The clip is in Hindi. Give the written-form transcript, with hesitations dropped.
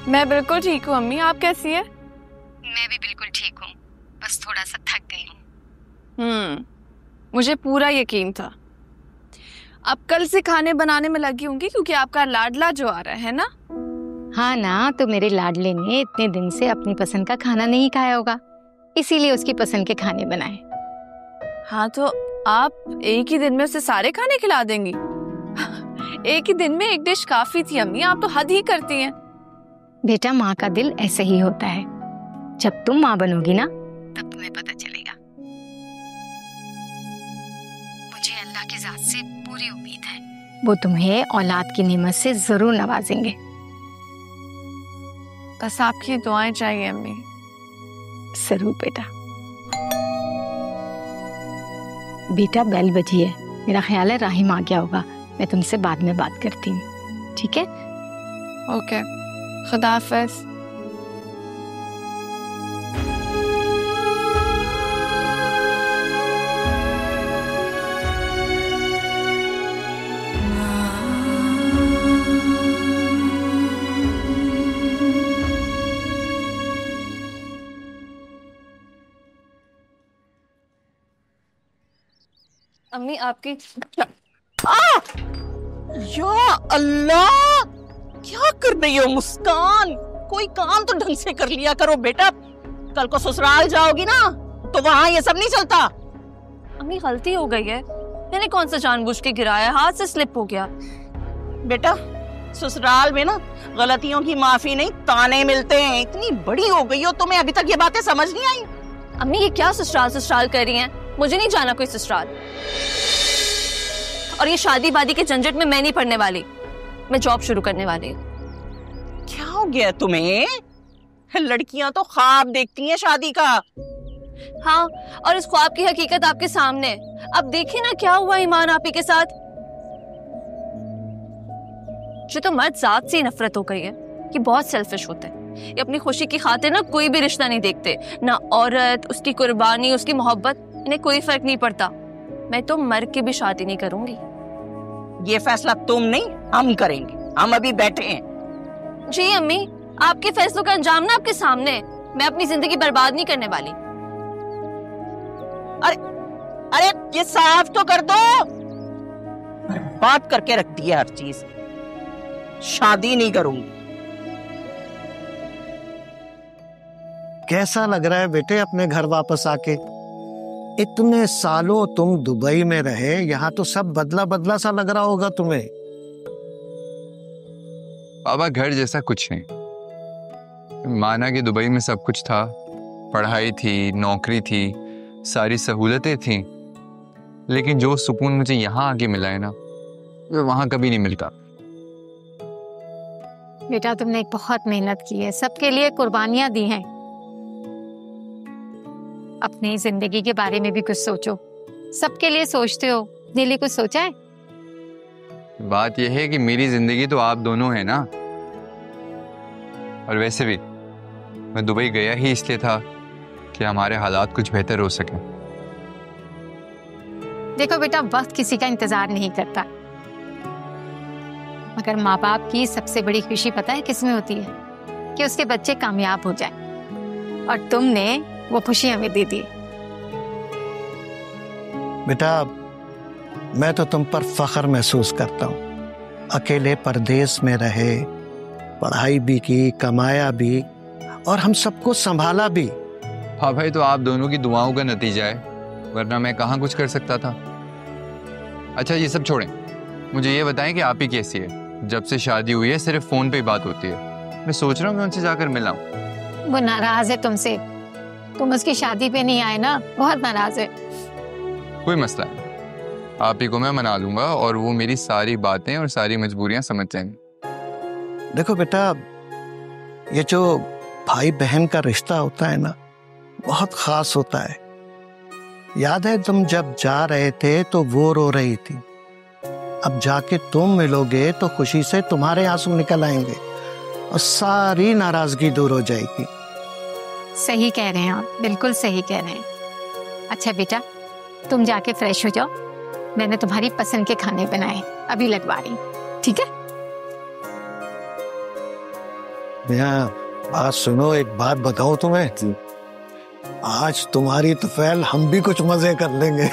मैं बिल्कुल ठीक हूँ अम्मी, आप कैसी है? मैं भी बिल्कुल ठीक हूँ, बस थोड़ा सा थक गई हूँ। मुझे पूरा यकीन था। अब कल से खाने बनाने में लगी होंगी क्योंकि आपका लाडला जो आ रहा है ना। हाँ ना, तो मेरे लाडले ने इतने दिन से अपनी पसंद का खाना नहीं खाया होगा, इसीलिए उसकी पसंद के खाने बनाए। हाँ तो आप एक ही दिन में उसे सारे खाने खिला देंगी? एक ही दिन में एक डिश काफी थी अम्मी, आप तो हद ही करती हैं। बेटा, माँ का दिल ऐसे ही होता है। जब तुम माँ बनोगी ना तब तुम्हें पता चलेगा। मुझे अल्लाह की जात से पूरी उम्मीद है, वो तुम्हें औलाद की नेमत से जरूर नवाजेंगे। बस आपकी दुआएं चाहिए अम्मी। जरूर बेटा। बेटा बेल बजी है, मेरा ख्याल है राहिम आ गया होगा। मैं तुमसे बाद में बात करती हूँ, ठीक है? ओके, खुदा हाफिज। अम्मी आपकी या अल्लाह, क्या कर रही हो मुस्कान? कोई काम तो ढंग से कर लिया करो बेटा। कल को ससुराल जाओगी ना तो वहां ये सब नहीं चलता। अम्मी गलती हो गई है, मैंने कौन सा जानबूझ के गिराया, हाथ से स्लिप हो गया। बेटा ससुराल में ना गलतियों की माफी नहीं, ताने मिलते हैं। इतनी बड़ी हो गई हो, तुम्हें अभी तक ये बातें समझ नहीं आई? अम्मी ये क्या ससुराल ससुराल कर रही हैं? मुझे नहीं जाना कोई ससुराल। और ये शादी वादी के झंझट में मैं नहीं पड़ने वाली। मैं जॉब शुरू करने वाली हूँ। क्या हो गया तुम्हें? लड़कियां तो ख्वाब देखती हैं शादी का। हाँ, और इस ख्वाब की हकीकत आपके सामने। अब देखिए ना क्या हुआ ईमान आपी के साथ। जो तो मर्द जात से नफरत हो गई है कि बहुत सेल्फिश होते हैं। ये अपनी खुशी की खातिर ना कोई भी रिश्ता नहीं देखते, ना औरत, उसकी कुर्बानी, उसकी मोहब्बत, इन्हें कोई फर्क नहीं पड़ता। मैं तो मर के भी शादी नहीं करूंगी। ये फैसला तुम नहीं, हम करेंगे। हम अभी बैठे हैं। जी अम्मी, आपके फैसलों का अंजाम ना आपके सामने है। मैं अपनी जिंदगी बर्बाद नहीं करने वाली। अरे अरे ये साफ तो कर दो। बात करके रख दी है हर चीज। शादी नहीं करूंगी। कैसा लग रहा है बेटे अपने घर वापस आके? इतने सालों तुम दुबई में रहे, यहाँ तो सब बदला बदला सा लग रहा होगा तुम्हें। बाबा घर जैसा कुछ नहीं। माना कि दुबई में सब कुछ था, पढ़ाई थी, नौकरी थी, सारी सहूलतें थी, लेकिन जो सुकून मुझे यहाँ आके मिला है ना, वो वहाँ कभी नहीं मिलता। बेटा तुमने बहुत मेहनत की है, सबके लिए कुर्बानियां दी हैं। अपनी जिंदगी के बारे में भी कुछ सोचो। सबके लिए सोचते हो, अपने लिए कुछ सोचा है? बात यह है कि मेरी जिंदगी तो आप दोनों है ना। और वैसे भी मैं दुबई गया ही इसलिए था कि हमारे हालात कुछ बेहतर हो सके। देखो बेटा, वक्त किसी का इंतजार नहीं करता, मगर माँ बाप की सबसे बड़ी खुशी पता है किसमें होती है? कि उसके बच्चे कामयाब हो जाए। और तुमने वो खुशी हमें दे दी। बेटा मैं तो तुम पर फख्र महसूस करता हूँ। अकेले परदेश में रहे, पढ़ाई भी की, कमाया भी, और हम सबको संभाला भी। हाँ भाई, तो आप दोनों की दुआओं का नतीजा है, वरना मैं कहाँ कुछ कर सकता था। अच्छा ये सब छोड़ें, मुझे ये बताएं कि आप ही कैसी है? जब से शादी हुई है सिर्फ फोन पे ही बात होती है। मैं सोच रहा हूँ मैं उनसे जाकर मिलाऊं। वो नाराज है तुमसे, तुम उसकी शादी पे नहीं आए ना, बहुत नाराज है। कोई मसला नहीं, आप ही को मैं मना लूंगा और वो मेरी सारी बातें और सारी मजबूरियां समझ जाएंगे। देखो बेटा, ये जो भाई बहन का रिश्ता होता है ना, बहुत खास होता है। याद है तुम जब जा रहे थे तो वो रो रही थी, अब जाके तुम मिलोगे तो खुशी से तुम्हारे आंसू निकल आएंगे और सारी नाराजगी दूर हो जाएगी। सही कह रहे हैं आप, बिल्कुल सही कह रहे हैं। अच्छा बेटा तुम जाके फ्रेश हो जाओ, मैंने तुम्हारी पसंद के खाने बनाए, अभी लगवा रही, ठीक है? यहाँ बात सुनो, एक बात बताऊं तुम्हें, आज तुम्हारी तुफैल हम भी कुछ मजे कर लेंगे।